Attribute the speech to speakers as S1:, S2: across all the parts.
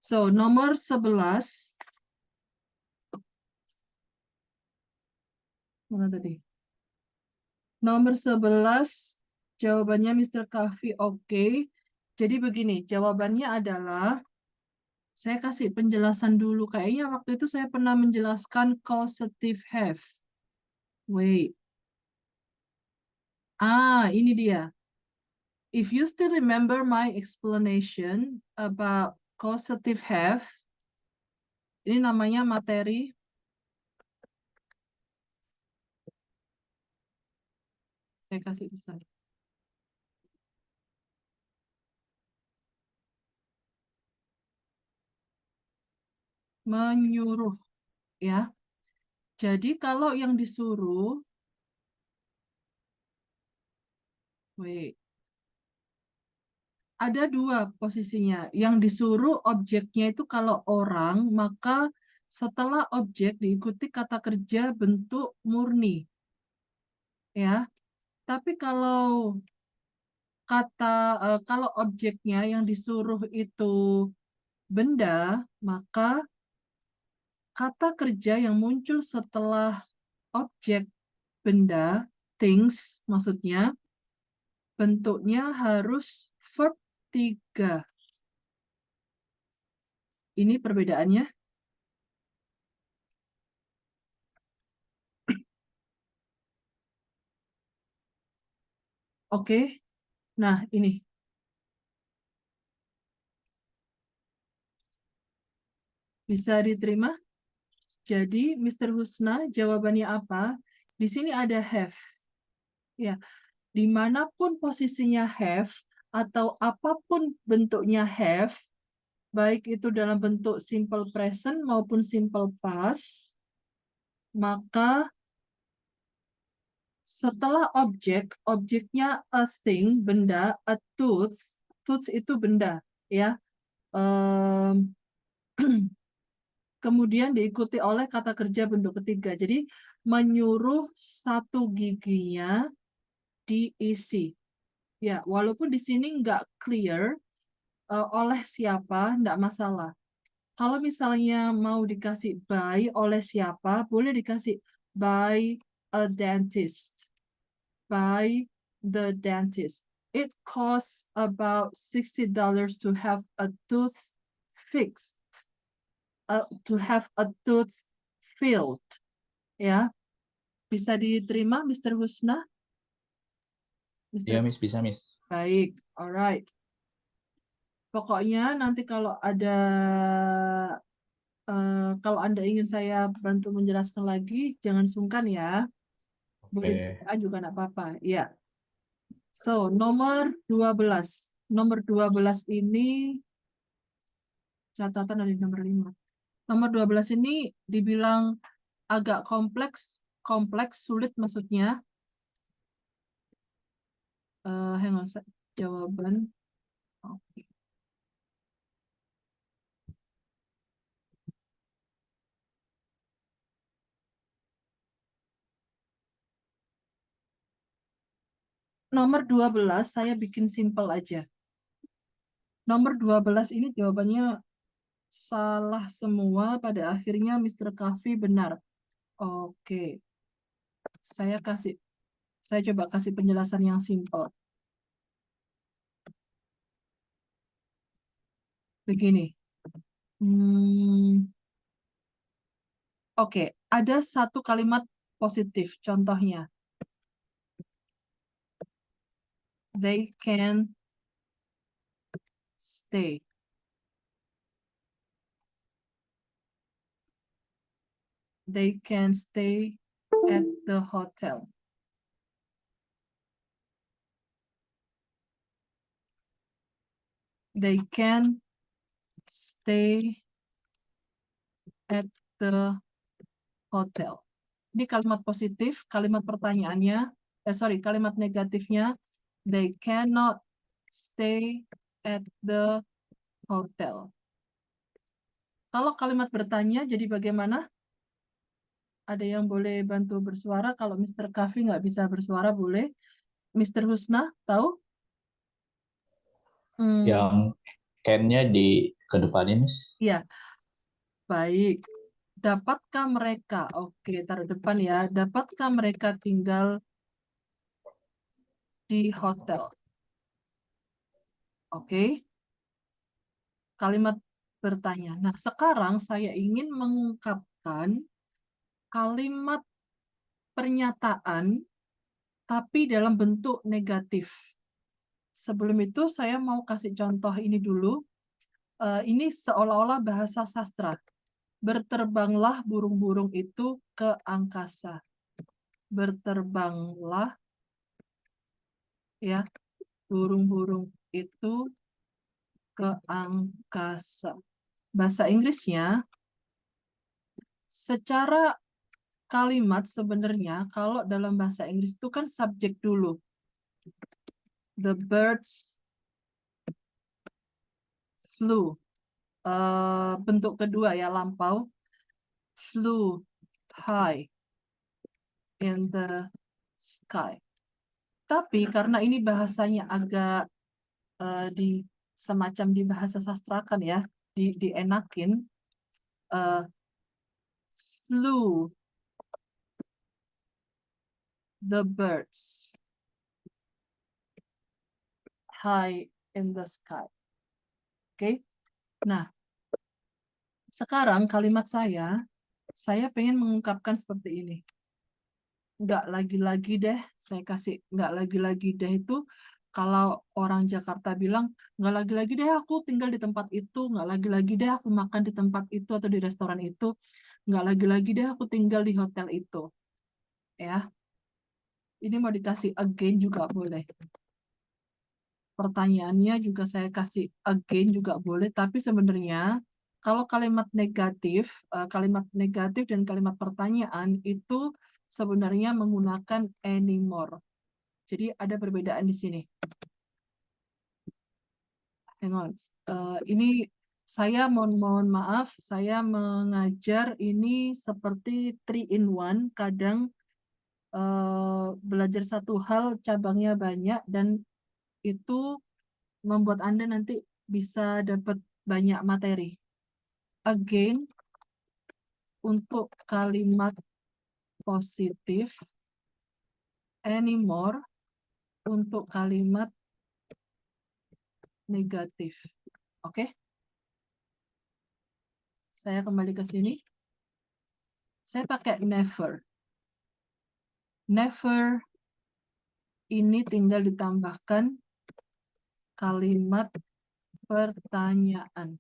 S1: So, nomor 11. Mana tadi? Nomor 11, jawabannya Mr. Kahfi oke. Jadi begini, jawabannya adalah, saya kasih penjelasan dulu. Kayaknya waktu itu saya pernah menjelaskan causative have. Wait. Ini dia. If you still remember my explanation about causative have, ini namanya materi. Saya kasih pesan. Menyuruh, ya. Jadi kalau yang disuruh, wait. Ada dua posisinya. Yang disuruh objeknya itu kalau orang, maka setelah objek diikuti kata kerja bentuk murni. Ya. Tapi kalau kalau objeknya yang disuruh itu benda, maka kata kerja yang muncul setelah objek benda, things maksudnya, bentuknya harus verb 3. Ini perbedaannya. Oke. Nah, ini. Bisa diterima? Jadi, Mr. Husna, jawabannya apa? Di sini ada have. Ya, dimanapun posisinya have, atau apapun bentuknya have, baik itu dalam bentuk simple present maupun simple past, maka setelah objek, objeknya a thing, benda, a tools, tools itu benda, ya. Kemudian diikuti oleh kata kerja bentuk ketiga. Jadi menyuruh satu giginya diisi. Ya, walaupun di sini nggak clear oleh siapa, nggak masalah. Kalau misalnya mau dikasih by oleh siapa, boleh dikasih by a dentist. By the dentist. It costs about $60 to have a tooth fixed. To have a tooth filled. Ya, bisa diterima, Mr. Husna?
S2: Iya, Miss, bisa, Miss.
S1: Baik, alright. Pokoknya nanti kalau ada, kalau Anda ingin saya bantu menjelaskan lagi, jangan sungkan ya. Boleh
S2: Oke.
S1: juga nggak apa-apa. Ya. So, nomor 12. Nomor 12 ini, catatan dari nomor 5. Nomor 12 ini dibilang agak kompleks, sulit maksudnya. Hang on, jawaban. Oke. Nomor 12 saya bikin simple aja. Nomor 12 ini jawabannya salah semua, pada akhirnya Mr. Kahfi benar. Oke. Saya coba kasih penjelasan yang simple. Begini. Oke, ada satu kalimat positif, contohnya. They can stay. They can stay at the hotel. They can stay at the hotel. Di kalimat positif, kalimat pertanyaannya, kalimat negatifnya, they cannot stay at the hotel. Kalau kalimat bertanya, jadi bagaimana? Ada yang boleh bantu bersuara? Kalau Mr. Kahfi nggak bisa bersuara, boleh. Mr. Husna, tahu?
S2: Yang can-nya di kedepanin, Miss.
S1: Ya, baik. Dapatkah mereka, oke, taruh depan ya. Dapatkah mereka tinggal di hotel? Oke. Kalimat bertanya. Nah, sekarang saya ingin mengungkapkan kalimat pernyataan tapi dalam bentuk negatif. Sebelum itu saya mau kasih contoh ini dulu. Ini seolah-olah bahasa sastra. Berterbanglah burung-burung itu ke angkasa. Berterbanglah ya burung-burung itu ke angkasa. Bahasa Inggrisnya secara kalimat sebenarnya kalau dalam bahasa Inggris itu kan subjek dulu. The birds flew. Bentuk kedua ya lampau. Flew high in the sky. Tapi karena ini bahasanya agak di semacam di bahasa sastrakan ya, dienakin. Flew the birds high in the sky. Oke. Nah, sekarang kalimat saya pengen mengungkapkan seperti ini. Nggak lagi-lagi deh, saya kasih nggak lagi-lagi deh itu kalau orang Jakarta bilang nggak lagi-lagi deh aku tinggal di tempat itu, nggak lagi-lagi deh aku makan di tempat itu atau di restoran itu, nggak lagi-lagi deh aku tinggal di hotel itu. Ya, ini mau dikasih again juga boleh. Pertanyaannya juga saya kasih again juga boleh, tapi sebenarnya kalau kalimat negatif dan kalimat pertanyaan itu sebenarnya menggunakan anymore. Jadi ada perbedaan di sini. Hang on. Ini saya mohon maaf, saya mengajar ini seperti 3 in 1. Kadang belajar satu hal cabangnya banyak dan itu membuat Anda nanti bisa dapat banyak materi. Again, untuk kalimat positif, anymore untuk kalimat negatif. Oke? Saya kembali ke sini. Saya pakai never. Never ini tinggal ditambahkan kalimat pertanyaan.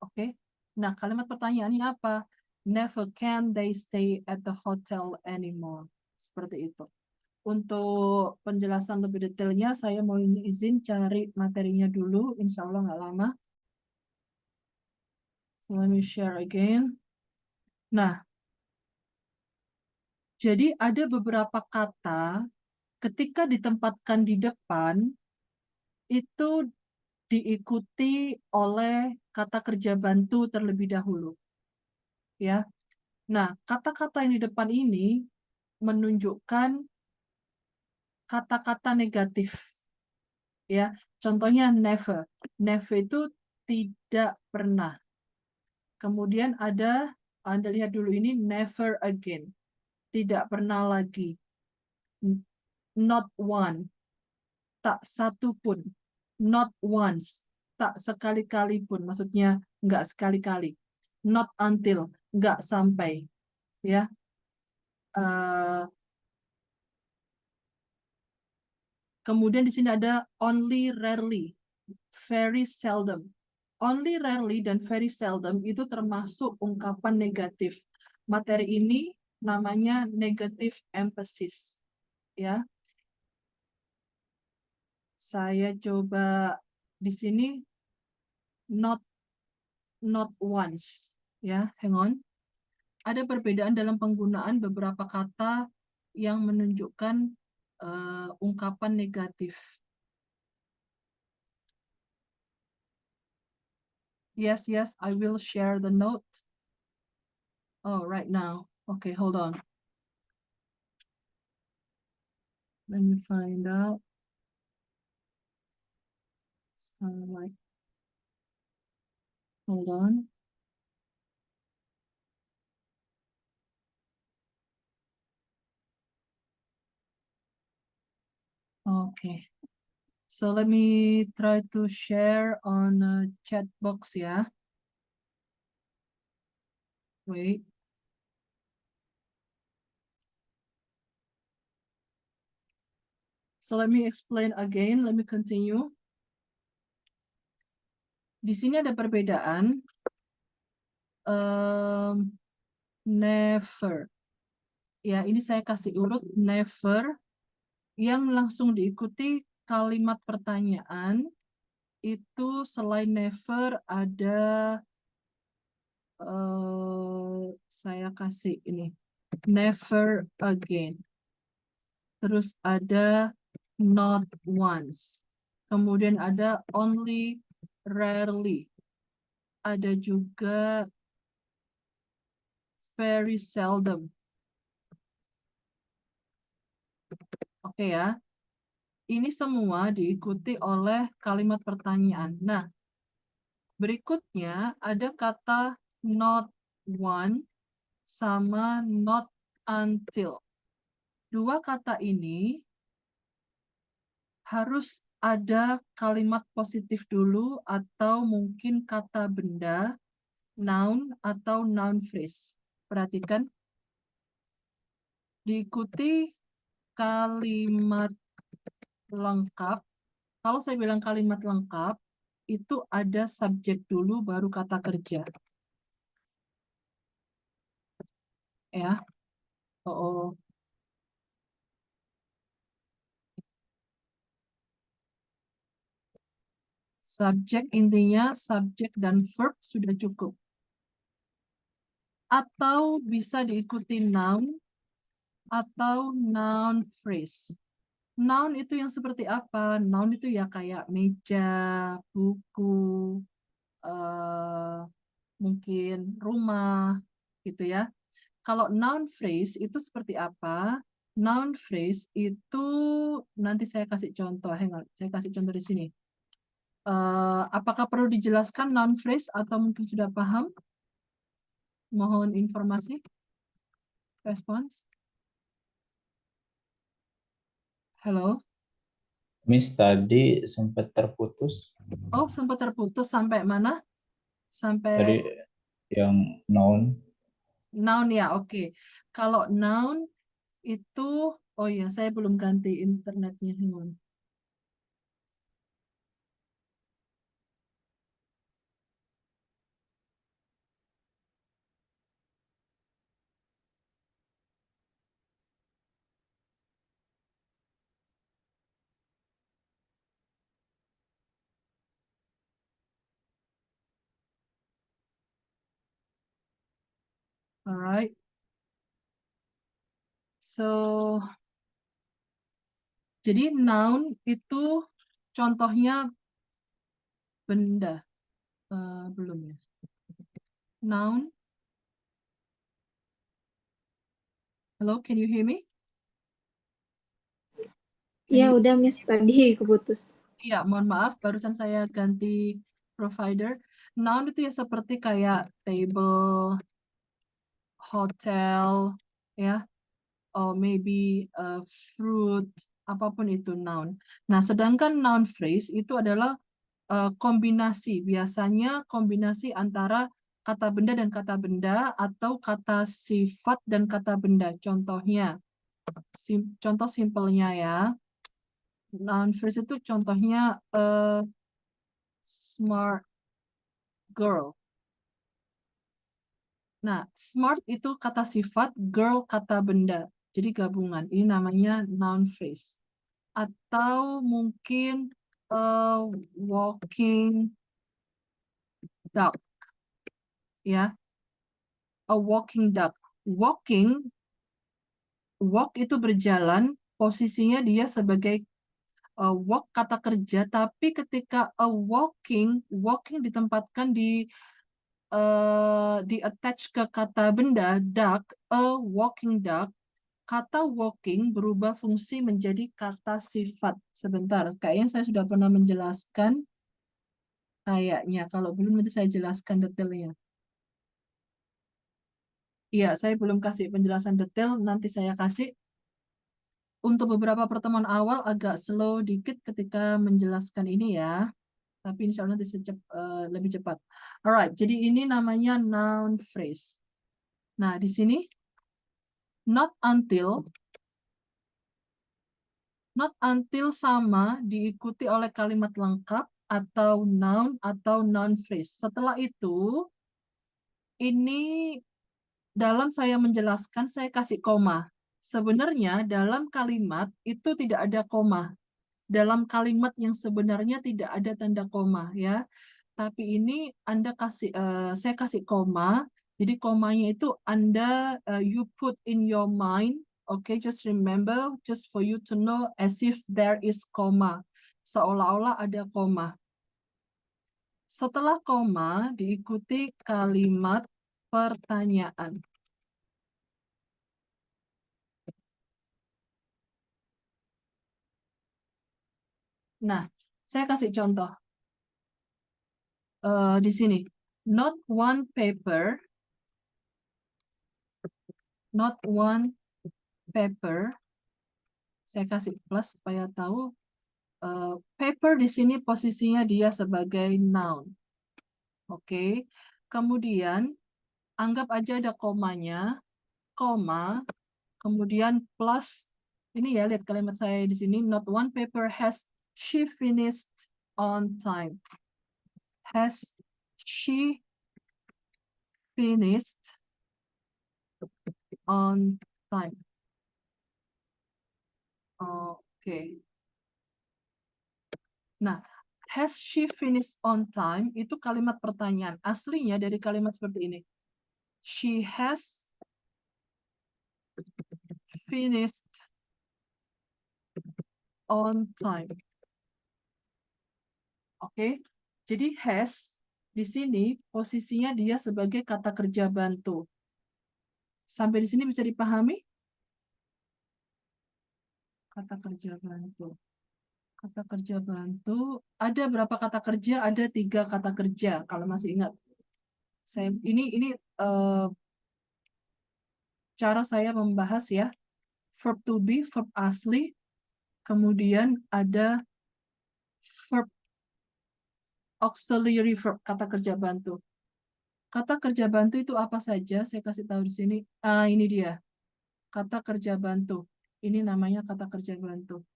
S1: Oke? Nah, kalimat pertanyaannya apa? Never can they stay at the hotel anymore. Seperti itu. Untuk penjelasan lebih detailnya, saya mau izin cari materinya dulu. Insya Allah nggak lama. So, let me share again. Nah, jadi ada beberapa kata ketika ditempatkan di depan, itu diikuti oleh kata kerja bantu terlebih dahulu. Ya. Nah, kata-kata yang di depan ini menunjukkan kata-kata negatif. Ya, contohnya never. Never itu tidak pernah. Kemudian ada, Anda lihat dulu ini never again. Tidak pernah lagi. Not one. Tak satu pun. Not once. Tak sekali-kali pun. Maksudnya nggak sekali-kali. Not until. Nggak sampai. Ya. Kemudian di sini ada only rarely. Very seldom. Only rarely dan very seldom itu termasuk ungkapan negatif. Materi ini namanya negative emphasis. Ya. Saya coba di sini not once. Ya, hang on. Ada perbedaan dalam penggunaan beberapa kata yang menunjukkan ungkapan negatif. Yes, I will share the note. Oh, right now. Okay, hold on. Let me find out. Starlight. Hold on. Okay. So let me try to share on chat box ya. Wait. So let me explain again. Let me continue. Di sini ada perbedaan. Never. Ya, ini saya kasih urut never yang langsung diikuti kalimat pertanyaan. Itu selain never ada saya kasih ini never again. Terus ada not once. Kemudian ada only rarely. Ada juga very seldom. Oke ya. Ini semua diikuti oleh kalimat pertanyaan. Nah, berikutnya ada kata not one sama not until. Dua kata ini harus ada kalimat positif dulu atau mungkin kata benda, noun atau noun phrase. Perhatikan. Diikuti kalimat lengkap. Kalau saya bilang kalimat lengkap, itu ada subjek dulu baru kata kerja. Ya. Oh. Subjek intinya subjek dan verb sudah cukup. Atau bisa diikuti noun atau noun phrase. Noun itu yang seperti apa? Noun itu ya kayak meja, buku, mungkin rumah, gitu ya. Kalau noun phrase itu seperti apa? Noun phrase itu nanti saya kasih contoh. Saya kasih contoh di sini. Apakah perlu dijelaskan noun phrase atau mungkin sudah paham? Mohon informasi. Respons. Halo.
S2: Miss tadi sempat terputus.
S1: Oh, sempat terputus sampai mana? Sampai
S2: Tadi yang noun.
S1: noun ya, oke. Kalau noun itu, oh ya, saya belum ganti internetnya. Hang on. Alright. So, jadi noun itu contohnya benda. Belum ya. Noun. Hello, can you hear me?
S3: Iya, udah Miss tadi keputus.
S1: Iya, mohon maaf, barusan saya ganti provider. Noun itu ya seperti kayak table, hotel, ya, or maybe fruit, apapun itu noun. Nah, sedangkan noun phrase itu adalah kombinasi, biasanya kombinasi antara kata benda dan kata benda atau kata sifat dan kata benda. Contohnya, contoh simpelnya ya. Noun phrase itu contohnya smart girl. Nah, smart itu kata sifat, girl kata benda. Jadi gabungan. Ini namanya noun phrase. Atau mungkin walking duck. Ya. A walking duck. Walking, walk itu berjalan, posisinya dia sebagai walk kata kerja, tapi ketika a walking, walking ditempatkan di attach ke kata benda duck, a walking duck, kata walking berubah fungsi menjadi kata sifat. Sebentar, kayaknya saya sudah pernah menjelaskan. kayaknya. Kalau belum nanti saya jelaskan detailnya. Iya, saya belum kasih penjelasan detail, nanti saya kasih. Untuk beberapa pertemuan awal agak slow dikit ketika menjelaskan ini ya. Tapi insya Allah nanti lebih cepat. Alright, jadi ini namanya noun phrase. Nah, di sini not until sama diikuti oleh kalimat lengkap atau noun phrase. Setelah itu, ini dalam saya menjelaskan, saya kasih koma. Sebenarnya dalam kalimat itu tidak ada koma. Dalam kalimat yang sebenarnya tidak ada tanda koma ya. Tapi ini saya kasih koma. Jadi komanya itu you put in your mind. Okay, just remember, just for you to know, as if there is koma. Seolah-olah ada koma. Setelah koma diikuti kalimat pertanyaan. Nah, saya kasih contoh. Di sini. Not one paper. Saya kasih plus supaya tahu. Paper di sini posisinya dia sebagai noun. Oke. Kemudian, anggap aja ada komanya. Koma. Kemudian plus. Ini ya, lihat kalimat saya di sini. Not one paper has she finished on time. Has she finished on time? Oke. Nah, has she finished on time itu kalimat pertanyaan. Aslinya dari kalimat seperti ini. She has finished on time. Oke. Jadi has di sini posisinya dia sebagai kata kerja bantu. Sampai di sini bisa dipahami? Kata kerja bantu. Kata kerja bantu. Ada berapa kata kerja? Ada 3 kata kerja kalau masih ingat. Ini cara saya membahas ya. Verb to be, verb asli. Kemudian ada verb auxiliary verb, kata kerja bantu. Kata kerja bantu itu apa saja? Saya kasih tahu di sini. Ini dia. Kata kerja bantu. Ini namanya kata kerja bantu.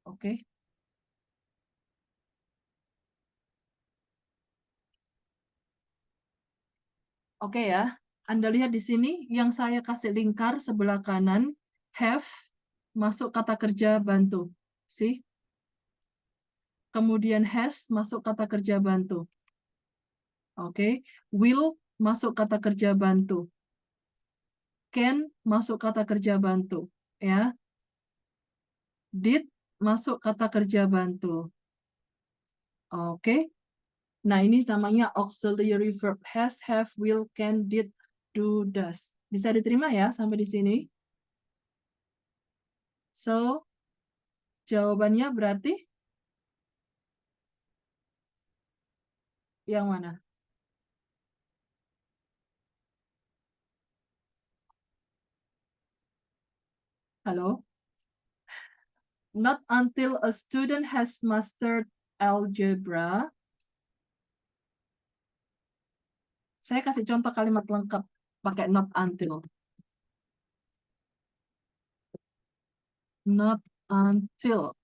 S1: Oke. Oke ya. Anda lihat di sini yang saya kasih lingkar sebelah kanan, have masuk kata kerja bantu. See? Kemudian has masuk kata kerja bantu. Oke. Will masuk kata kerja bantu. Can masuk kata kerja bantu. Ya. Did masuk kata kerja bantu. Oke. Nah, ini namanya auxiliary verb. Has, have, will, can, did, do, does. Bisa diterima ya sampai di sini? So, jawabannya berarti yang mana? Halo? Not until a student has mastered algebra. Saya kasih contoh kalimat lengkap pakai not until. Not until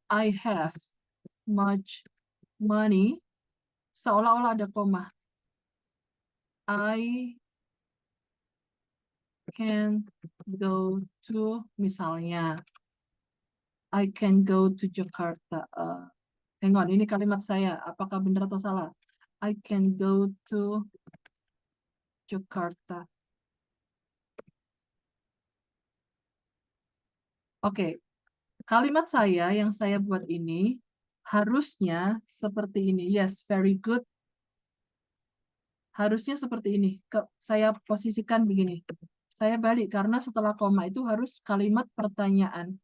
S1: I have much money. Seolah-olah ada koma. I can go to, misalnya, I can go to Jakarta. Hang on, ini kalimat saya. Apakah benar atau salah? I can go to Jakarta. Oke, kalimat saya yang saya buat ini harusnya seperti ini. Yes, very good. Harusnya seperti ini. Saya posisikan begini. Saya balik karena setelah koma itu harus kalimat pertanyaan.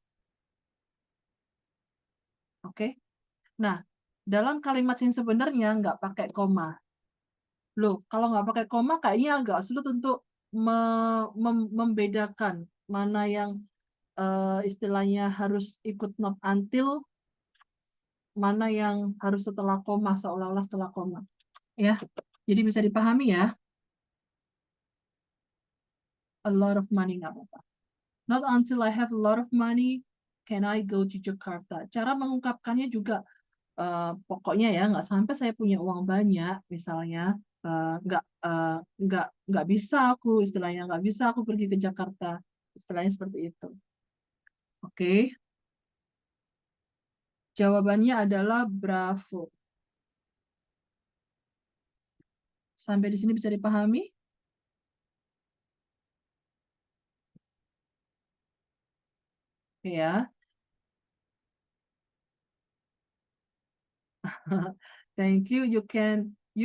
S1: Oke. Nah, dalam kalimat yang sebenarnya nggak pakai koma. Loh, kalau nggak pakai koma kayaknya agak sulit untuk membedakan mana yang istilahnya harus ikut not until, mana yang harus setelah koma, seolah-olah setelah koma. Ya, jadi bisa dipahami ya. A lot of money nggak apa-apa. Not until I have a lot of money can I go to Jakarta. Cara mengungkapkannya juga pokoknya ya nggak sampai saya punya uang banyak, misalnya nggak bisa aku istilahnya nggak bisa aku pergi ke Jakarta, istilahnya seperti itu. Oke. Jawabannya adalah bravo. Sampai di sini bisa dipahami? Oke ya. Thank you. You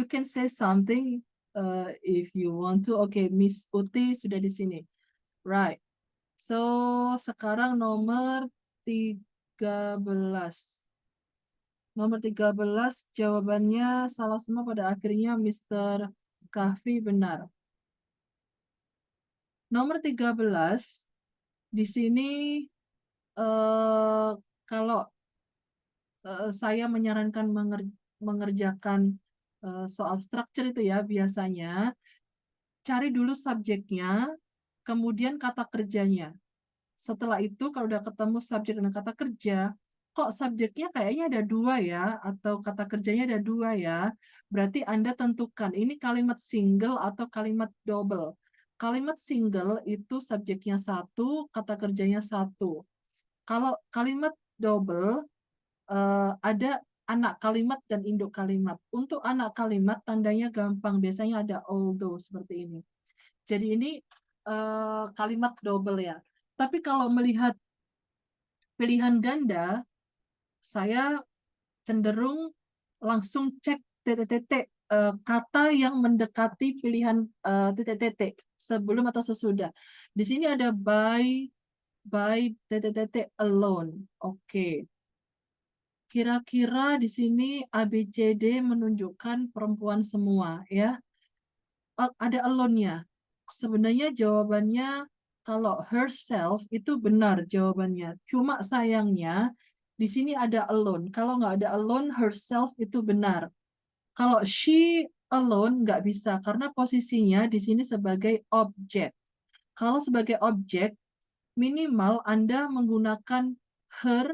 S1: can say something if you want to. Oke, Miss Uti sudah di sini. Right. So, sekarang nomor 13. Nomor 13 jawabannya salah semua pada akhirnya Mr. Kahfi benar. Nomor 13 di sini kalau saya menyarankan mengerjakan soal structure itu ya biasanya cari dulu subjeknya, kemudian kata kerjanya. Setelah itu kalau udah ketemu subjek dan kata kerja, kok subjeknya kayaknya ada dua ya, atau kata kerjanya ada dua ya, berarti Anda tentukan ini kalimat single atau kalimat double. Kalimat single itu subjeknya satu, kata kerjanya satu. Kalau kalimat double, ada anak kalimat dan induk kalimat. Untuk anak kalimat tandanya gampang, biasanya ada although seperti ini. Jadi ini kalimat double ya. Tapi kalau melihat pilihan ganda, saya cenderung langsung cek titik-titik kata yang mendekati pilihan titik-titik sebelum atau sesudah. Di sini ada by titik-titik alone. Oke. Kira-kira di sini ABCD menunjukkan perempuan semua ya. Ada alone-nya. Sebenarnya jawabannya kalau herself itu benar jawabannya. Cuma sayangnya di sini ada alone. Kalau nggak ada alone, herself itu benar. Kalau she alone nggak bisa karena posisinya di sini sebagai objek. Kalau sebagai objek, minimal Anda menggunakan her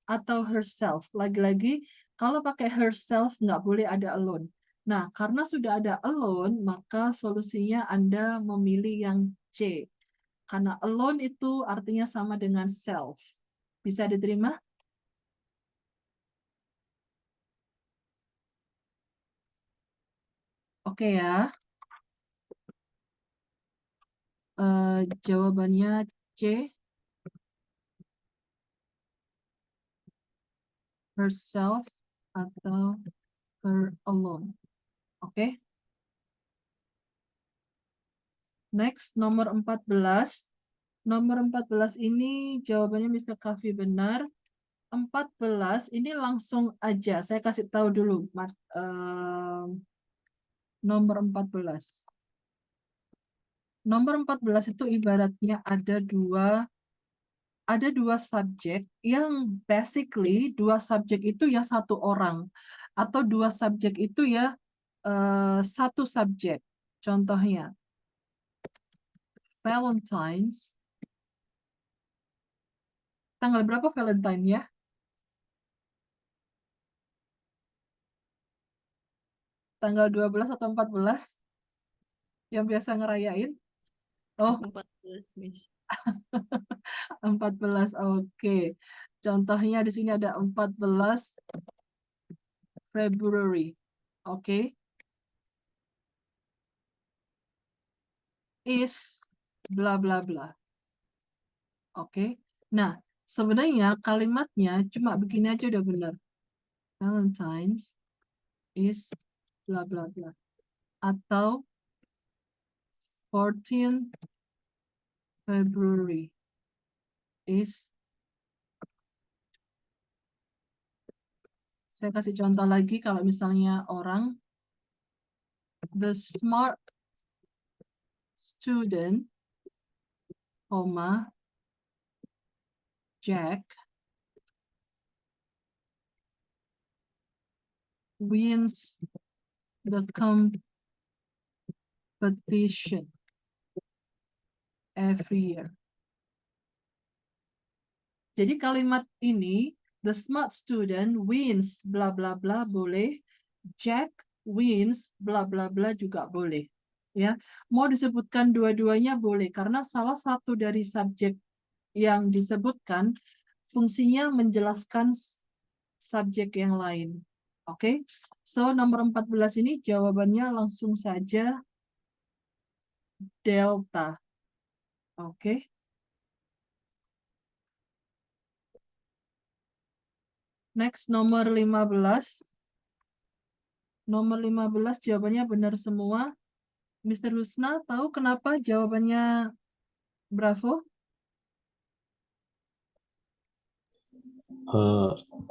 S1: atau herself. Lagi-lagi, kalau pakai herself nggak boleh ada alone. Nah, karena sudah ada alone, maka solusinya Anda memilih yang C. Karena alone itu artinya sama dengan self. Bisa diterima? Oke ya. Jawabannya C. Herself atau her alone. Oke. Next, nomor 14. Nomor 14 ini jawabannya Mr. Kafi benar. 14 ini langsung aja. Saya kasih tahu dulu. Nomor 14. Nomor 14 itu ibaratnya ada dua subjek yang basically dua subjek itu ya satu orang. Atau dua subjek itu ya satu subjek. Contohnya, Valentine's. Tanggal berapa Valentine ya? Tanggal 12 atau 14 yang biasa ngerayain? Oh,
S4: 14, Miss.
S1: 14. Oke. Contohnya di sini ada 14 February. Oke. Is bla bla bla. Oke. Nah, sebenarnya kalimatnya cuma begini aja udah benar. Valentine's is bla bla bla. Atau 14 February is Saya kasih contoh lagi kalau misalnya orang, the smart student, koma, Jack wins the competition every year. Jadi kalimat ini, the smart student wins bla bla bla boleh, Jack wins bla bla bla juga boleh. Ya, mau disebutkan dua-duanya boleh karena salah satu dari subjek yang disebutkan fungsinya menjelaskan subjek yang lain. Oke. So nomor 14 ini jawabannya langsung saja delta. Oke. Next nomor 15. Nomor 15 jawabannya benar semua. Mr. Husna tahu kenapa jawabannya bravo?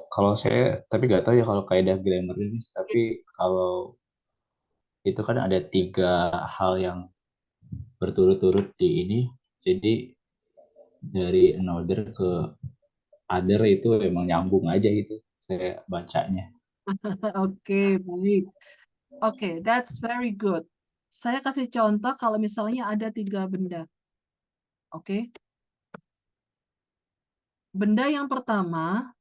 S2: Kalau saya, tapi nggak tahu ya kalau kaidah grammar ini, tapi kalau itu kan ada 3 hal yang berturut-turut di ini, jadi dari another ke other itu emang nyambung aja gitu saya bacanya.
S1: Oke, baik. Oke, that's very good. Saya kasih contoh kalau misalnya ada 3 benda. Oke. Benda yang pertama,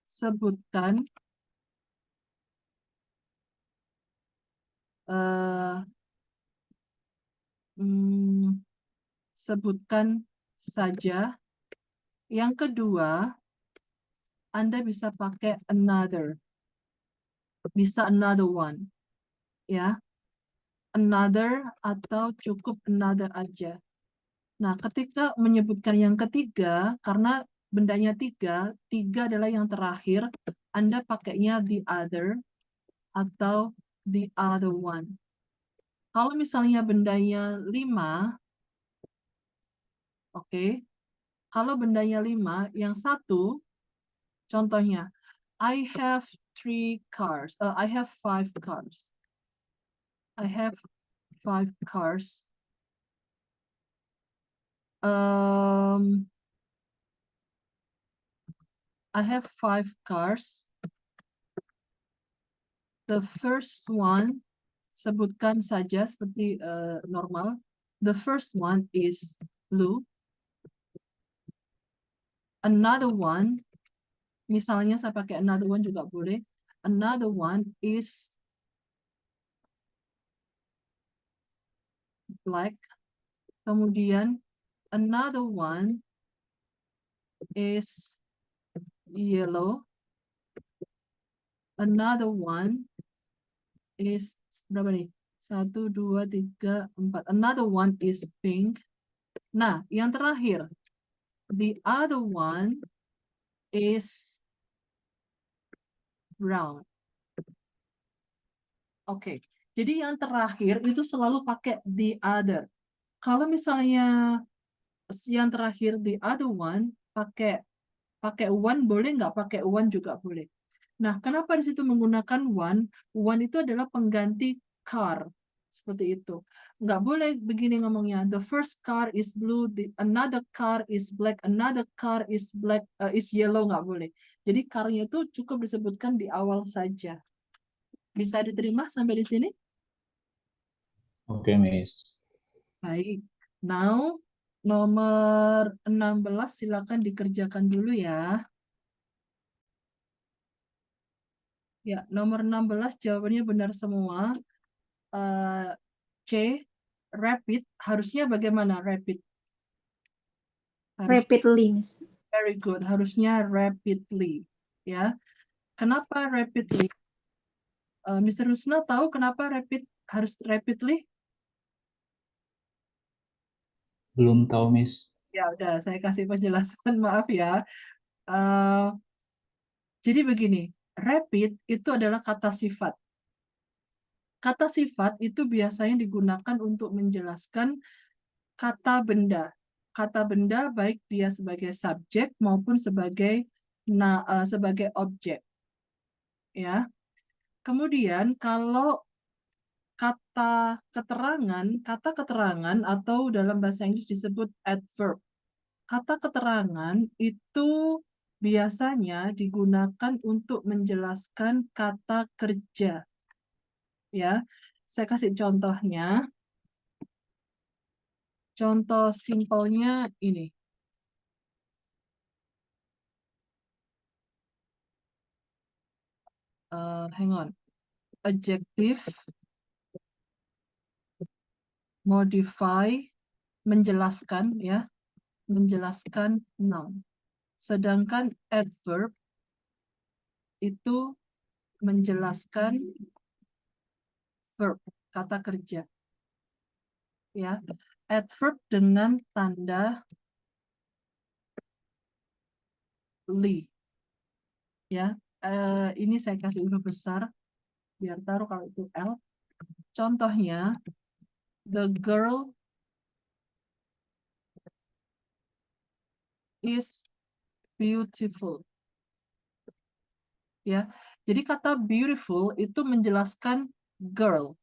S1: sebutkan sebutkan saja. Yang kedua, Anda bisa pakai another. Bisa another one. Ya. Another atau cukup another aja. Nah, ketika menyebutkan yang ketiga, karena bendanya 3, 3 adalah yang terakhir, Anda pakainya the other atau the other one. Kalau misalnya bendanya 5, oke. Kalau bendanya 5, yang satu, contohnya, I have 3 cars. I have 5 cars. I have 5 cars. I have 5 cars. The first one, sebutkan saja seperti normal. The first one is blue. Another one, misalnya saya pakai another one juga boleh. Another one is black. Kemudian another one is yellow. Another one is berapa nih? 1, 2, 3, 4. Another one is pink. Nah, yang terakhir, the other one is brown. Oke, jadi yang terakhir itu selalu pakai the other. Kalau misalnya yang terakhir the other one pakai one boleh, nggak pakai one juga boleh. Nah, kenapa di situ menggunakan one? One itu adalah pengganti car. Seperti itu. Nggak boleh begini ngomongnya. The first car is blue, another car is black, another car is black, is yellow, nggak boleh. Jadi car-nya itu cukup disebutkan di awal saja. Bisa diterima sampai di sini?
S2: Oke, Miss.
S1: Baik. Now, nomor 16 silakan dikerjakan dulu ya. Ya, nomor 16 jawabannya benar semua. C, rapid. Harusnya bagaimana rapid?
S3: Rapidly, Miss.
S1: Very good. Harusnya rapidly. Ya. Kenapa rapidly? Mr. Husna tahu kenapa harus rapidly?
S2: Belum tahu, Miss.
S1: Ya udah, saya kasih penjelasan. Maaf ya. Jadi begini, rapid itu adalah kata sifat. Kata sifat itu biasanya digunakan untuk menjelaskan kata benda. Kata benda baik dia sebagai subjek maupun sebagai sebagai objek. Ya. Kemudian kalau kata keterangan atau dalam bahasa Inggris disebut adverb. Kata keterangan itu biasanya digunakan untuk menjelaskan kata kerja. Ya, saya kasih contohnya. Contoh simpelnya ini. Hang on. Adjective, modify, menjelaskan ya, menjelaskan noun. Sedangkan adverb itu menjelaskan verb, kata kerja. Ya, adverb dengan tanda li. Ya, ini saya kasih huruf besar biar taruh kalau itu L. Contohnya, the girl is beautiful. Ya, jadi kata beautiful itu menjelaskan girl.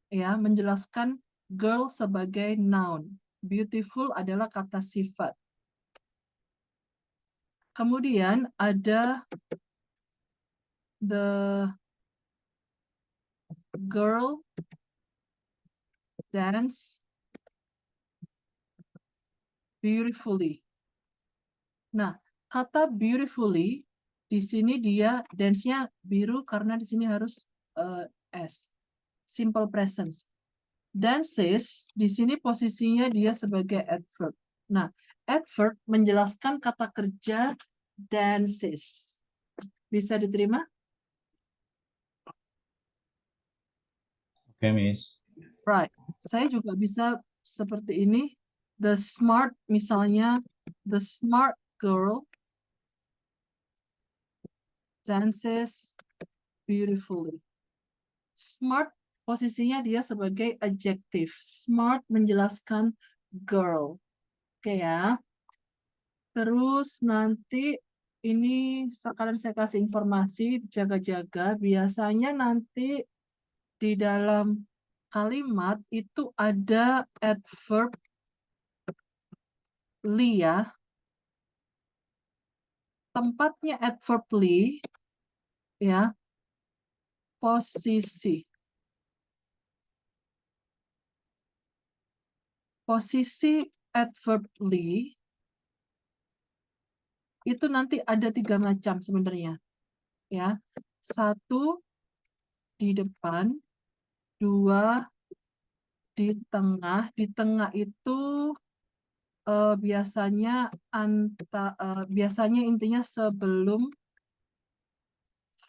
S1: Ya, menjelaskan girl sebagai noun. Beautiful adalah kata sifat. Kemudian ada the girl dance beautifully. Nah, kata beautifully di sini dia dance-nya biru karena di sini harus S. Simple presence. Dances di sini posisinya dia sebagai adverb. Nah, adverb menjelaskan kata kerja dances. Bisa diterima?
S2: Oke, Miss.
S1: Right. Saya juga bisa seperti ini. The smart, misalnya, the smart girl dances beautifully. Smart posisinya dia sebagai adjective. Smart menjelaskan girl. Oke ya. Terus nanti ini sekalian saya kasih informasi, jaga-jaga. Biasanya nanti di dalam kalimat itu ada adverb li ya. Tempatnya adverb li ya, posisi. Posisi adverb li itu nanti ada 3 macam sebenarnya. Ya. 1 di depan, 2 di tengah. Di tengah itu biasanya intinya sebelum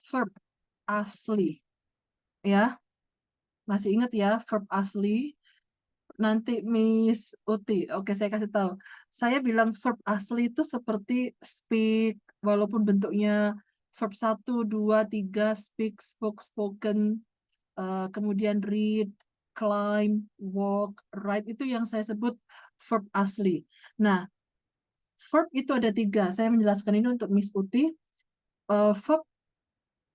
S1: verb asli. Ya. Masih ingat ya verb asli? Nanti Miss Uti, oke saya kasih tahu. Saya bilang verb asli itu seperti speak, walaupun bentuknya verb 1, 2, 3, speak, spoke, spoken, kemudian read, climb, walk, write, itu yang saya sebut verb asli. Nah, verb itu ada 3. Saya menjelaskan ini untuk Miss Uti. Verb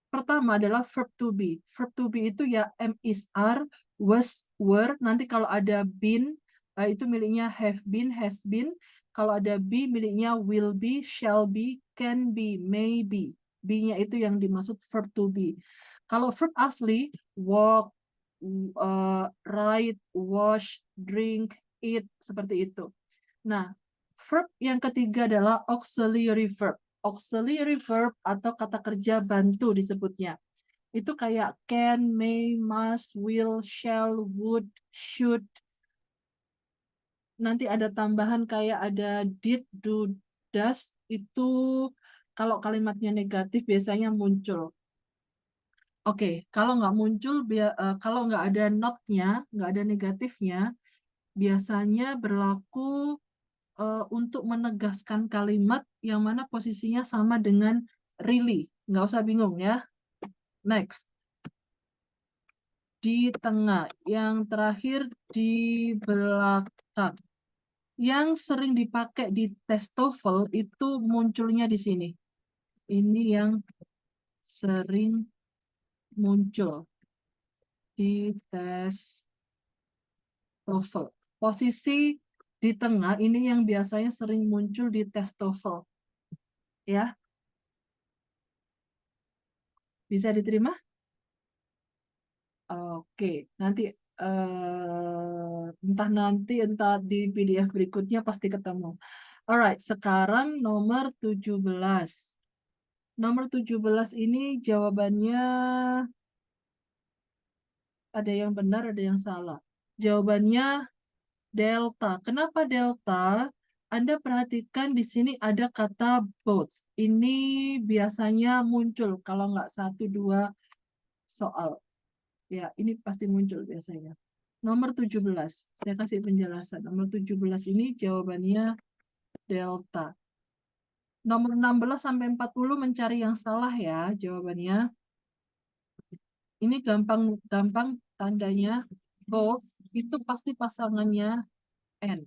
S1: pertama adalah verb to be. Verb to be itu ya am, is, are, was, were. Nanti kalau ada been, itu miliknya have been, has been. Kalau ada be, miliknya will be, shall be, can be, may be. Be-nya itu yang dimaksud verb to be. Kalau verb asli, walk, write, wash, drink, eat, seperti itu. Nah, verb yang ketiga adalah auxiliary verb. Auxiliary verb atau kata kerja bantu disebutnya. Itu kayak can, may, must, will, shall, would, should. Nanti ada tambahan kayak ada did, do, does. Itu kalau kalimatnya negatif biasanya muncul. Oke, kalau nggak muncul, kalau nggak ada not-nya, nggak ada negatifnya, biasanya berlaku untuk menegaskan kalimat yang mana posisinya sama dengan really. Nggak usah bingung ya. Next. Di tengah. Yang terakhir di belakang. Yang sering dipakai di tes TOEFL itu munculnya di sini. Ini yang sering muncul di tes TOEFL. Posisi di tengah ini yang biasanya sering muncul di tes TOEFL. Ya. Bisa diterima? Oke, nanti entah di PDF berikutnya pasti ketemu. Alright, sekarang nomor 17. Nomor 17 ini jawabannya ada yang benar, ada yang salah. Jawabannya delta. Kenapa delta? Anda perhatikan di sini ada kata boats. Ini biasanya muncul kalau nggak 1-2 soal. Ya, ini pasti muncul biasanya. Nomor 17, saya kasih penjelasan. Nomor 17 ini jawabannya delta. Nomor 16 sampai 40 mencari yang salah ya jawabannya. Ini gampang tandanya boats itu pasti pasangannya N.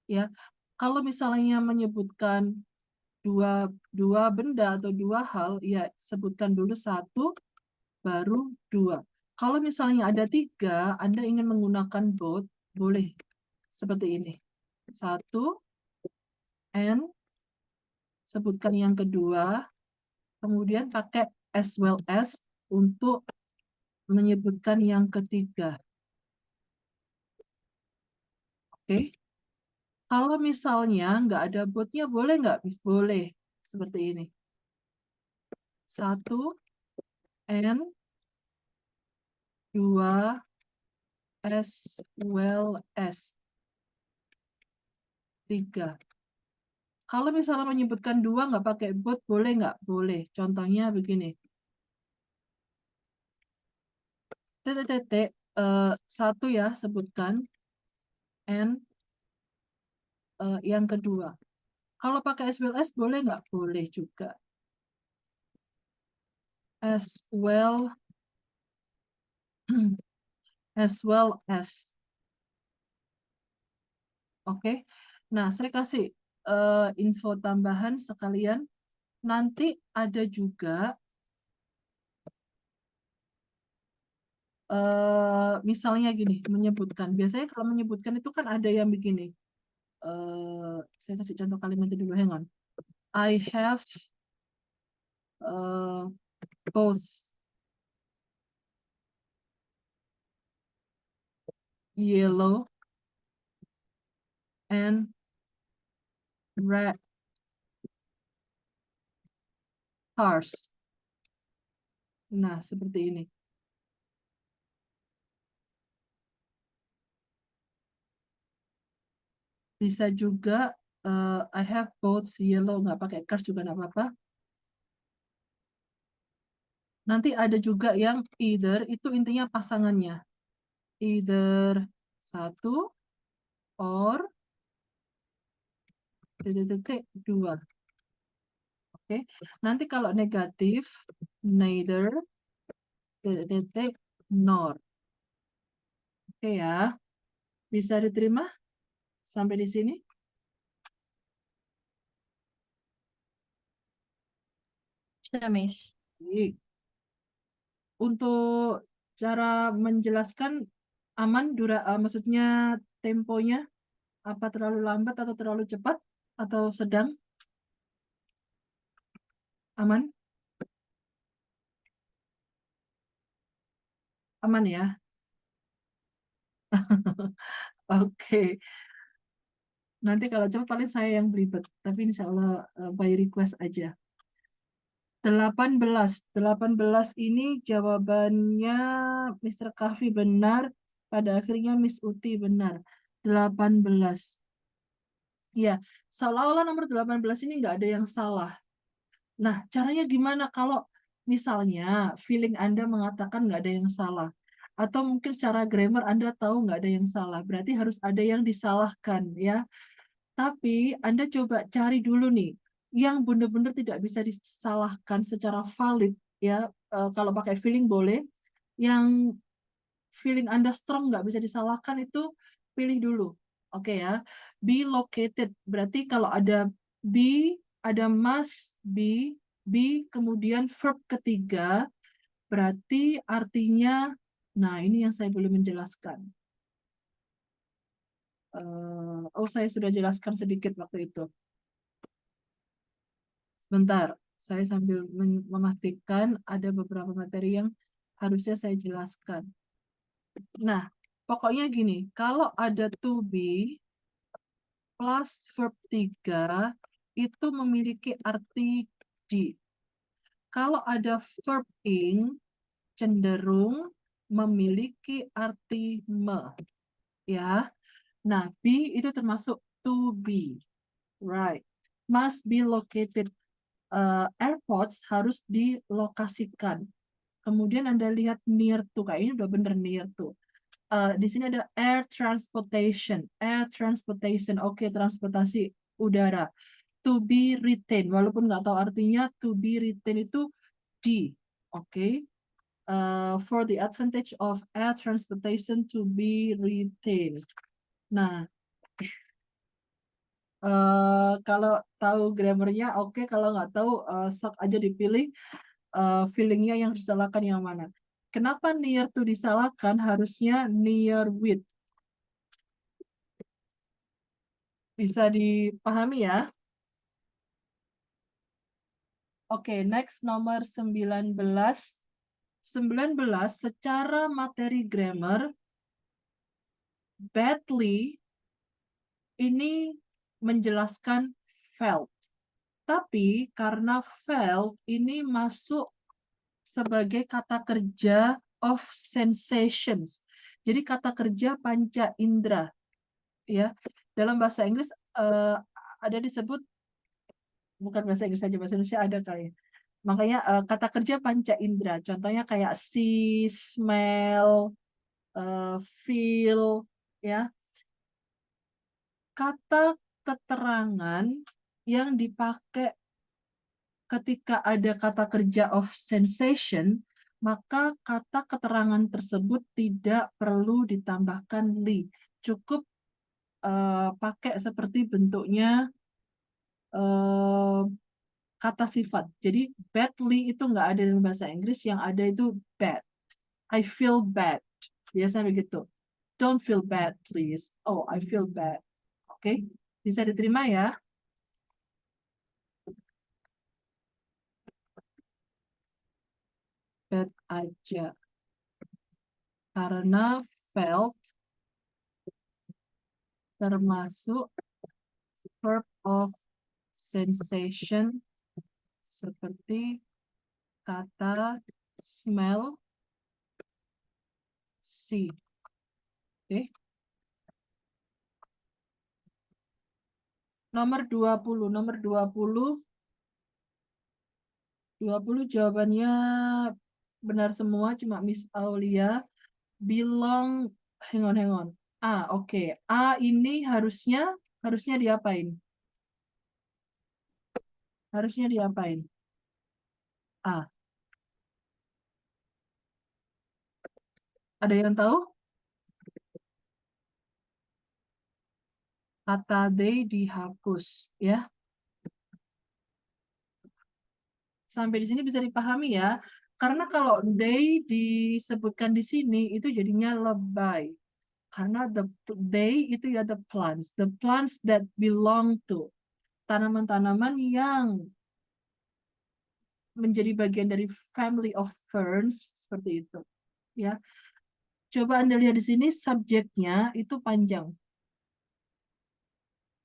S1: Ya, kalau misalnya menyebutkan dua benda atau dua hal, ya sebutkan dulu satu, baru dua. Kalau misalnya ada tiga, Anda ingin menggunakan both, boleh seperti ini. Satu, N, sebutkan yang kedua, kemudian pakai as well as untuk menyebutkan yang ketiga. Oke. Kalau misalnya nggak ada both-nya, boleh nggak? Boleh. Seperti ini. Satu, N, dua, as well as. Tiga. Kalau misalnya menyebutkan dua nggak pakai both, boleh nggak? Boleh. Contohnya begini. Titik-titik. Satu ya, sebutkan. And yang kedua. Kalau pakai as well as, boleh nggak? Boleh juga. As well as well as. Oke. Nah, saya kasih info tambahan sekalian. Nanti ada juga misalnya gini, menyebutkan. Biasanya kalau menyebutkan itu kan ada yang begini. Saya kasih contoh kalimatnya dulu, hang on. I have both yellow and red cars. Nah, seperti ini. Bisa juga I have both yellow, nggak pakai cars juga nggak apa-apa. Nanti ada juga yang either, itu intinya pasangannya. Either satu or titik dua. Oke. Nanti kalau negatif, neither titik nor. Oke ya. Bisa diterima sampai di sini?
S4: Bisa, Miss.
S1: Baik. Untuk cara menjelaskan aman maksudnya temponya apa terlalu lambat atau terlalu cepat atau sedang? Aman? Aman ya? Oke. Nanti kalau cepat paling saya yang belibet, tapi insya Allah by request aja. 18 ini jawabannya Mr. Kahfi benar, pada akhirnya Miss Uti benar. 18. Ya, seolah-olah nomor 18 ini nggak ada yang salah. Nah, caranya gimana kalau misalnya feeling Anda mengatakan nggak ada yang salah? Atau mungkin secara grammar Anda tahu nggak ada yang salah, berarti harus ada yang disalahkan ya. Tapi Anda coba cari dulu nih, yang benar-benar tidak bisa disalahkan secara valid ya. Kalau pakai feeling boleh, yang feeling Anda strong nggak bisa disalahkan itu pilih dulu. Oke ya, be located. Berarti kalau ada be ada must be kemudian verb ketiga, berarti artinya, nah ini yang saya belum menjelaskan. Saya sudah jelaskan sedikit waktu itu. Sebentar, saya sambil memastikan ada beberapa materi yang harusnya saya jelaskan. Nah, pokoknya gini, kalau ada to be plus verb 3 itu memiliki arti di. Kalau ada verb ing cenderung memiliki arti me. Ya. Nah, be itu termasuk to be. Right. Must be located. Airports harus dilokasikan. Kemudian Anda lihat near to, kayaknya udah bener near to. Di sini ada air transportation. Air transportation, oke, transportasi udara. To be retained, walaupun nggak tahu artinya, to be retained itu di, oke. For the advantage of air transportation to be retained. Nah, kalau tahu grammarnya oke, kalau nggak tahu sok aja dipilih feelingnya yang disalahkan yang mana. Kenapa near to disalahkan? Harusnya near with. Bisa dipahami ya? Oke, next nomor 19. 19 secara materi grammar badly ini menjelaskan felt. Tapi karena felt ini masuk sebagai kata kerja of sensations. Jadi kata kerja panca indera. Ya, dalam bahasa Inggris ada disebut, bukan bahasa Inggris saja, bahasa Indonesia ada kali. Makanya kata kerja panca indera. Contohnya kayak see, smell, feel, ya. Kata keterangan yang dipakai ketika ada kata kerja of sensation, maka kata keterangan tersebut tidak perlu ditambahkan li. Cukup pakai seperti bentuknya kata sifat. Jadi badly itu nggak ada dalam bahasa Inggris, yang ada itu bad. I feel bad. Biasanya begitu. Don't feel bad, please. Oh, I feel bad. Oke, bisa diterima ya? Bad aja. Karena felt termasuk verb of sensation seperti kata smell, see. Oke. Nomor 20. Nomor 20 jawabannya benar semua, cuma Miss Aulia belong, hang on. Oke. A ini harusnya diapain? Harusnya diapain? A. Ada yang tahu? Kata they dihapus, ya. Sampai di sini bisa dipahami ya. Karena kalau they disebutkan di sini itu jadinya lebay. Karena they itu ya the plants that belong to, tanaman-tanaman yang menjadi bagian dari family of ferns, seperti itu. Ya. Coba Anda lihat di sini subjeknya itu panjang.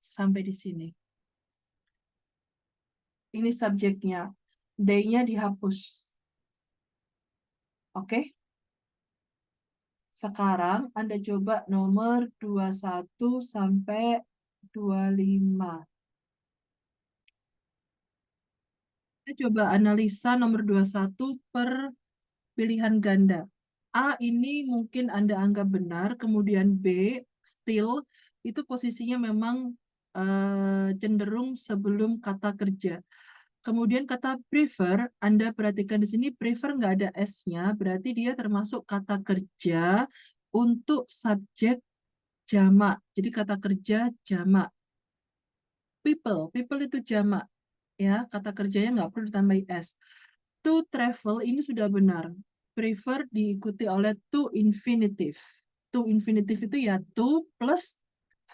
S1: Sampai di sini. Ini subjeknya. They-nya dihapus. Oke? Sekarang Anda coba nomor 21 sampai 25. Kita coba analisa nomor 21 per pilihan ganda. A ini mungkin Anda anggap benar, kemudian B, still, itu posisinya memang cenderung sebelum kata kerja. Kemudian kata prefer, Anda perhatikan di sini prefer nggak ada S-nya, berarti dia termasuk kata kerja untuk subjek jamak. Jadi kata kerja jamak. People itu jamak. Ya, kata kerjanya nggak perlu ditambahi S. To travel ini sudah benar. Prefer diikuti oleh to infinitive. To infinitive itu ya to plus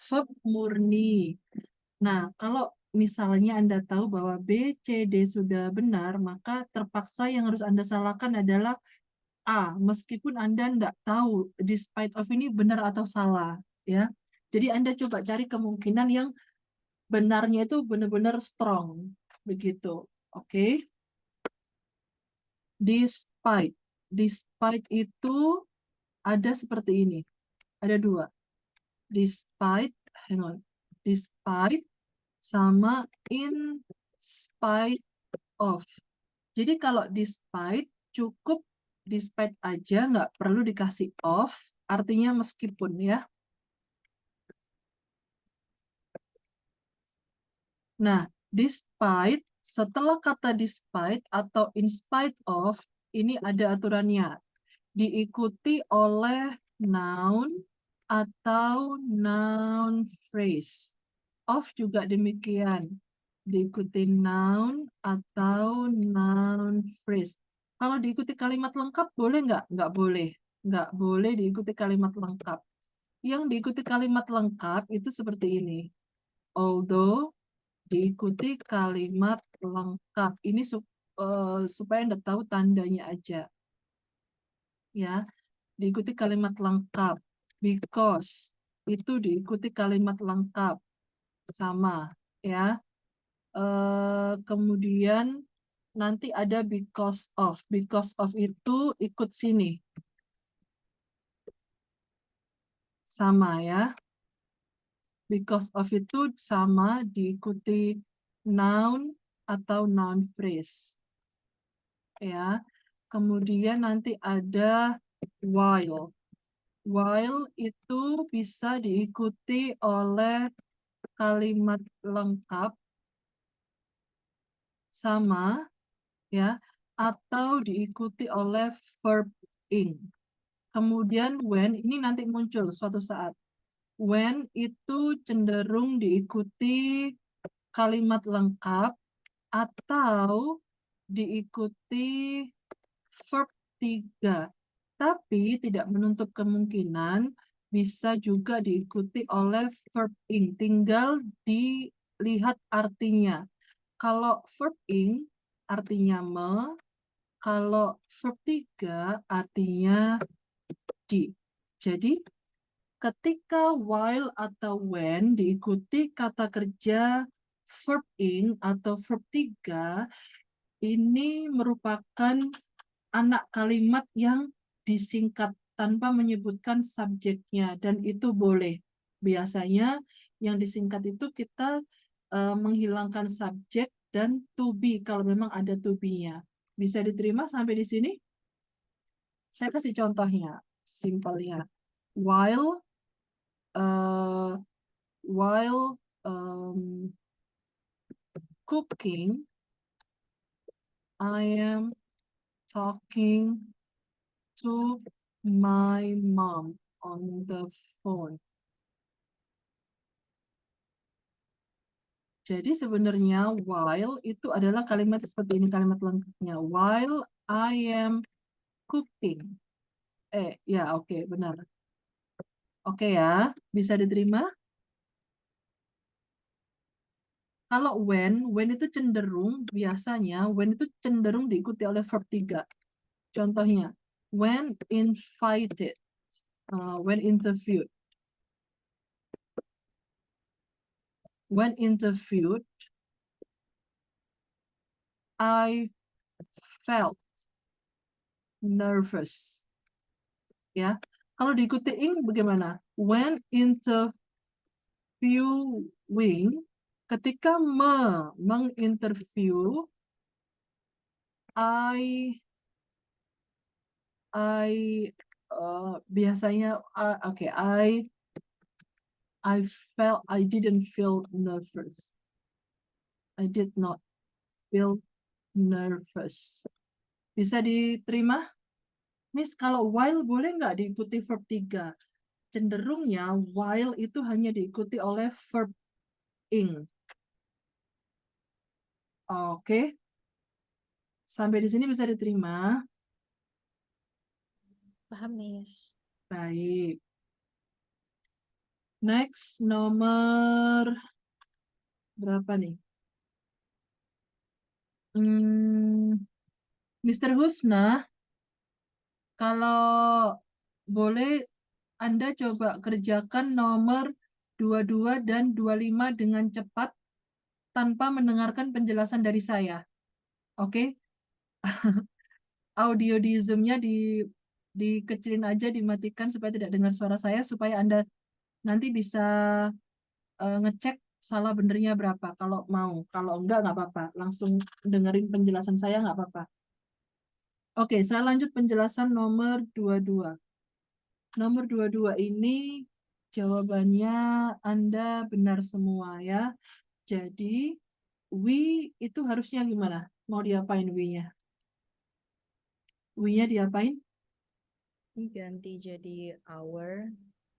S1: verb murni. Nah, kalau misalnya Anda tahu bahwa B, C, D sudah benar, maka terpaksa yang harus Anda salahkan adalah A, meskipun Anda tidak tahu despite of ini benar atau salah. Ya. Jadi Anda coba cari kemungkinan yang benarnya itu benar-benar strong. Begitu. Oke. Despite. Despite itu ada seperti ini. Ada dua. Despite, hang on. Despite sama in spite of. Jadi kalau despite cukup despite aja, nggak perlu dikasih of, artinya meskipun ya. Nah, despite, setelah kata despite atau in spite of, ini ada aturannya. Diikuti oleh noun atau noun phrase. Of juga demikian. Diikuti noun atau noun phrase. Kalau diikuti kalimat lengkap boleh nggak? Nggak boleh. Nggak boleh diikuti kalimat lengkap. Yang diikuti kalimat lengkap itu seperti ini. Although diikuti kalimat lengkap. Ini supaya Anda tahu tandanya aja. Ya, diikuti kalimat lengkap. Because itu diikuti kalimat lengkap. Sama, ya. Kemudian nanti ada because of. Because of itu ikut sini. Sama ya. Because of itu sama diikuti noun atau noun phrase. Ya. Kemudian nanti ada while. While itu bisa diikuti oleh kalimat lengkap sama ya atau diikuti oleh verb ing. Kemudian when ini nanti muncul suatu saat. When itu cenderung diikuti kalimat lengkap atau diikuti verb 3. Tapi tidak menutup kemungkinan bisa juga diikuti oleh verb ing. Tinggal dilihat artinya. Kalau verb ing artinya me, kalau verb 3 artinya di. Jadi ketika while atau when diikuti kata kerja verb ing atau verb 3, ini merupakan anak kalimat yang disingkat tanpa menyebutkan subjeknya dan itu boleh. Biasanya yang disingkat itu kita menghilangkan subjek dan to be kalau memang ada to be-nya. Bisa diterima sampai di sini? Saya kasih contohnya, simpelnya. While cooking, I am talking to my mom on the phone. Jadi sebenarnya while itu adalah kalimat seperti ini, kalimat lengkapnya. While I am cooking. Ya oke, benar. Oke ya, bisa diterima? Kalau when itu cenderung, biasanya when itu cenderung diikuti oleh verb 3. Contohnya, when invited, when interviewed. When interviewed, I felt nervous. Ya, kalau diikuti ing bagaimana? When interviewing, ketika menginterview, I biasanya I didn't feel nervous. I did not feel nervous. Bisa diterima? Miss, kalau while boleh nggak diikuti verb 3? Cenderungnya while itu hanya diikuti oleh verb ing. Oke. Sampai di sini bisa diterima.
S4: Paham, Miss.
S1: Baik. Next, nomor berapa nih? Mr. Husna, kalau boleh Anda coba kerjakan nomor 22 dan 25 dengan cepat tanpa mendengarkan penjelasan dari saya. Oke? Audio di Zoom-nya dikecilin aja, dimatikan supaya tidak dengar suara saya, supaya Anda nanti bisa ngecek salah benernya berapa kalau mau. Kalau enggak, nggak apa-apa. Langsung dengerin penjelasan saya, nggak apa-apa. Oke, saya lanjut penjelasan nomor 22. Nomor 22 ini jawabannya Anda benar semua ya. Jadi, we itu harusnya gimana? Mau diapain we-nya? We-nya diapain?
S4: Ini ganti jadi our.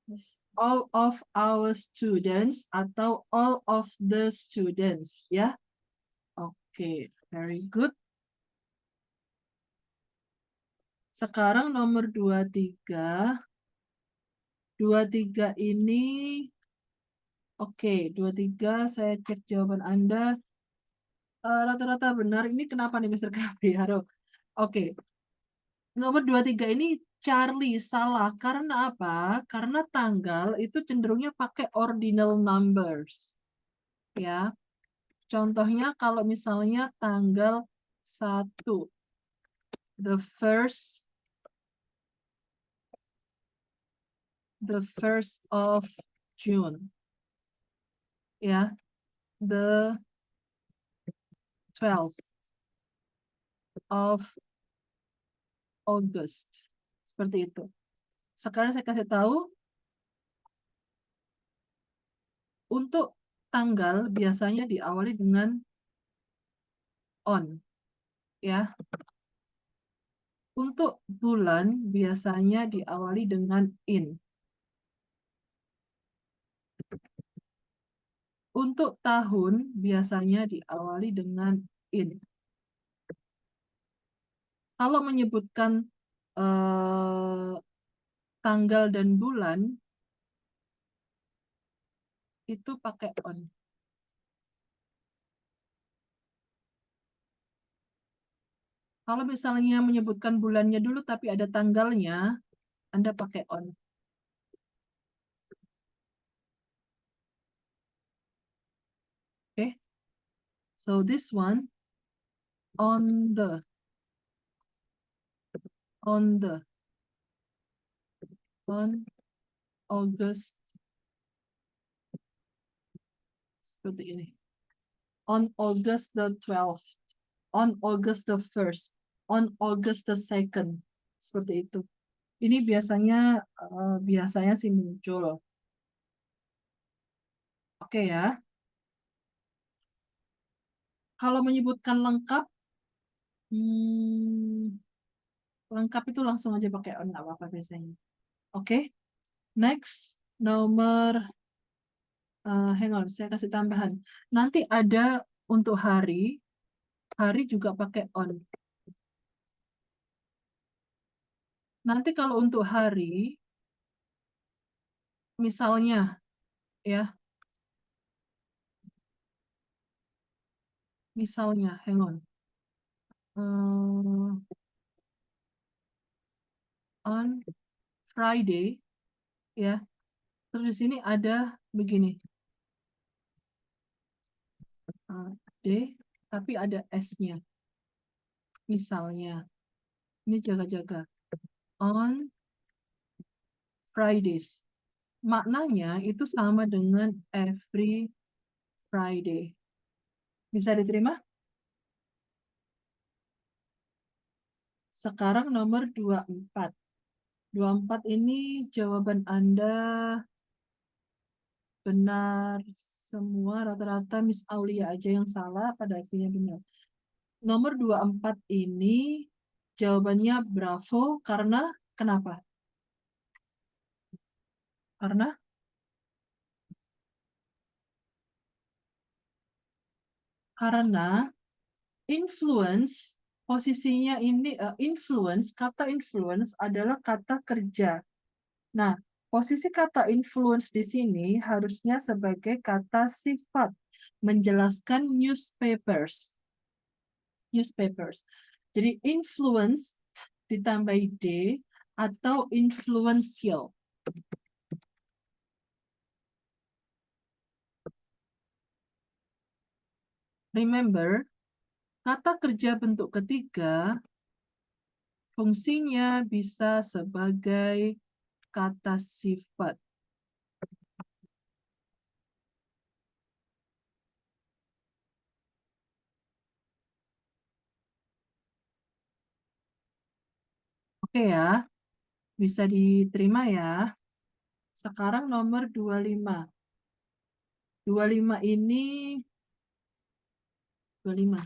S4: Miss.
S1: All of our students atau all of the students ya. Oke, very good. Sekarang nomor 23. 23 ini oke, 23 saya cek jawaban Anda. Rata-rata benar. Ini kenapa nih Mr. KB? Aduh. Oke. Nomor 23 ini Charlie salah. Karena apa? Karena tanggal itu cenderungnya pakai ordinal numbers. Ya. Contohnya kalau misalnya tanggal 1. The first of June. Ya. The 12th of August. Seperti itu. Sekarang saya kasih tahu untuk tanggal biasanya diawali dengan on, ya. Untuk bulan biasanya diawali dengan in. Untuk tahun biasanya diawali dengan in. Kalau menyebutkan tanggal dan bulan itu pakai on. Kalau misalnya menyebutkan bulannya dulu tapi ada tanggalnya, Anda pakai on. Okay. So this one on August seperti ini. On August the 12th, on August the 1st, on August the 2nd. Seperti itu. Ini biasanya sih muncul. Oke ya. Kalau menyebutkan lengkap, lengkap itu langsung aja pakai on, nggak apa-apa biasanya. Oke. Next, nomor, hang on, saya kasih tambahan. Nanti ada untuk hari juga pakai on. Nanti kalau untuk hari, misalnya, ya, misalnya, hang on. On Friday, ya. Terus di sini ada begini. D, tapi ada S-nya. Misalnya, ini jaga-jaga. On Fridays. Maknanya itu sama dengan every Friday. Bisa diterima? Sekarang nomor 24. 24 ini jawaban Anda benar semua, rata-rata Miss Aulia aja yang salah, pada akhirnya benar. Nomor 24 ini jawabannya bravo karena kenapa? Karena Influence, posisinya ini influence, kata influence adalah kata kerja. Nah, posisi kata influence di sini harusnya sebagai kata sifat, menjelaskan newspapers. Newspapers. Jadi influence ditambahi D atau influential. Remember, kata kerja bentuk ketiga fungsinya bisa sebagai kata sifat. Oke ya, bisa diterima ya. Sekarang nomor 25. 25 ini 25.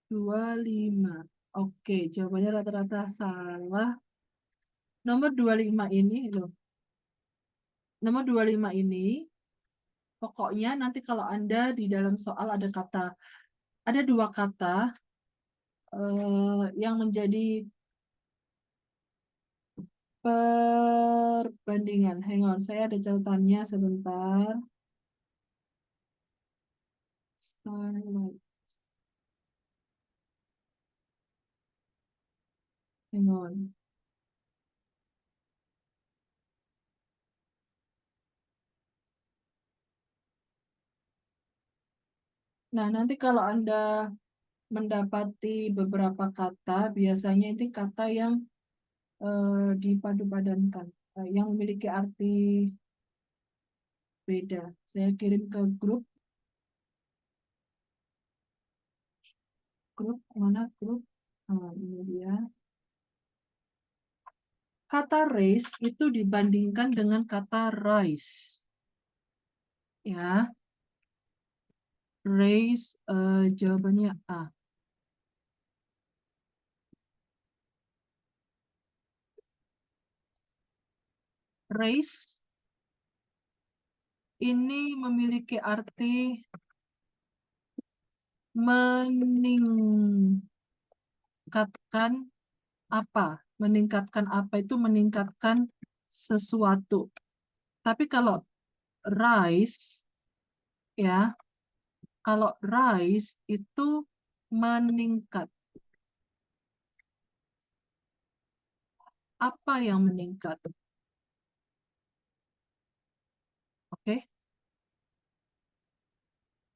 S1: 25. Oke, jawabannya rata-rata salah. Nomor 25 ini loh. Nomor 25 ini pokoknya nanti kalau Anda di dalam soal ada dua kata yang menjadi perbandingan. Hang on, saya ada catatannya sebentar. Starlight. Hang on. Nah, nanti kalau Anda mendapati beberapa kata, biasanya itu kata yang dipadu-padankan, yang memiliki arti beda. Saya kirim ke grup mana grup? Ini dia. Kata race itu dibandingkan dengan kata rice. Ya. Race jawabannya A. Race ini memiliki arti meningkatkan apa? Meningkatkan apa itu meningkatkan sesuatu. Tapi kalau rise, ya, kalau rise itu meningkat. Apa yang meningkat? Oke.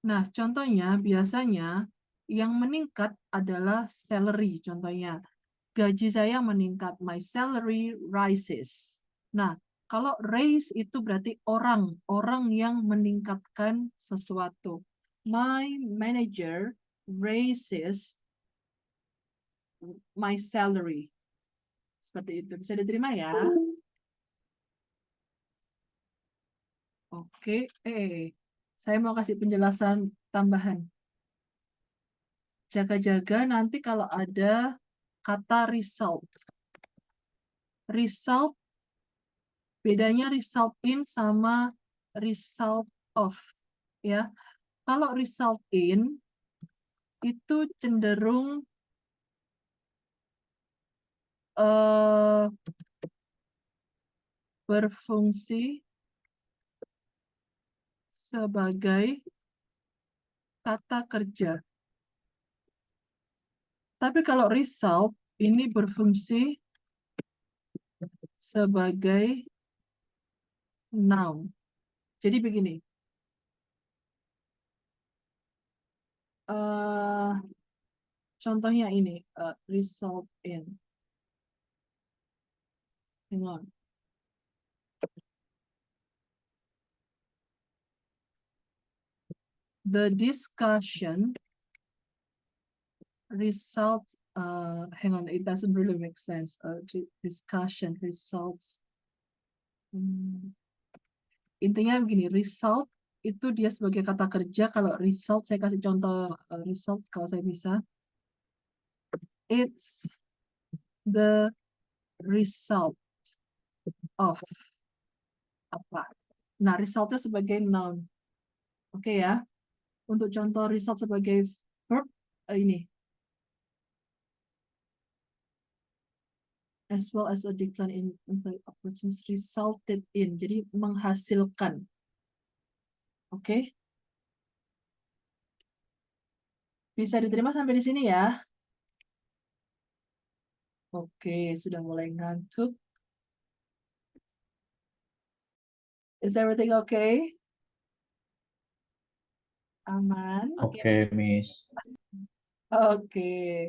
S1: Nah, contohnya biasanya yang meningkat adalah salary. Contohnya, gaji saya meningkat. My salary rises. Nah, kalau raise itu berarti orang yang meningkatkan sesuatu. My manager raises my salary. Seperti itu. Bisa diterima ya? Oke. Saya mau kasih penjelasan tambahan. Jaga-jaga nanti kalau ada kata result. Result, bedanya result in sama result of. Ya, kalau result in itu cenderung berfungsi sebagai kata kerja. Tapi kalau result ini berfungsi sebagai noun. Jadi begini. Contohnya ini, result in. Hang on. The discussion result, hang on, it doesn't really make sense. Discussion results. Intinya begini, result itu dia sebagai kata kerja. Kalau result, saya kasih contoh result kalau saya bisa. It's the result of apa. Nah, resultnya sebagai noun. Oke ya. Untuk contoh result sebagai verb, ini. As well as a decline in employee opportunities resulted in. Jadi menghasilkan. Oke. Bisa diterima sampai di sini ya. Oke, sudah mulai ngantuk. Is everything okay? Aman?
S2: Oke, Miss.
S1: Oke.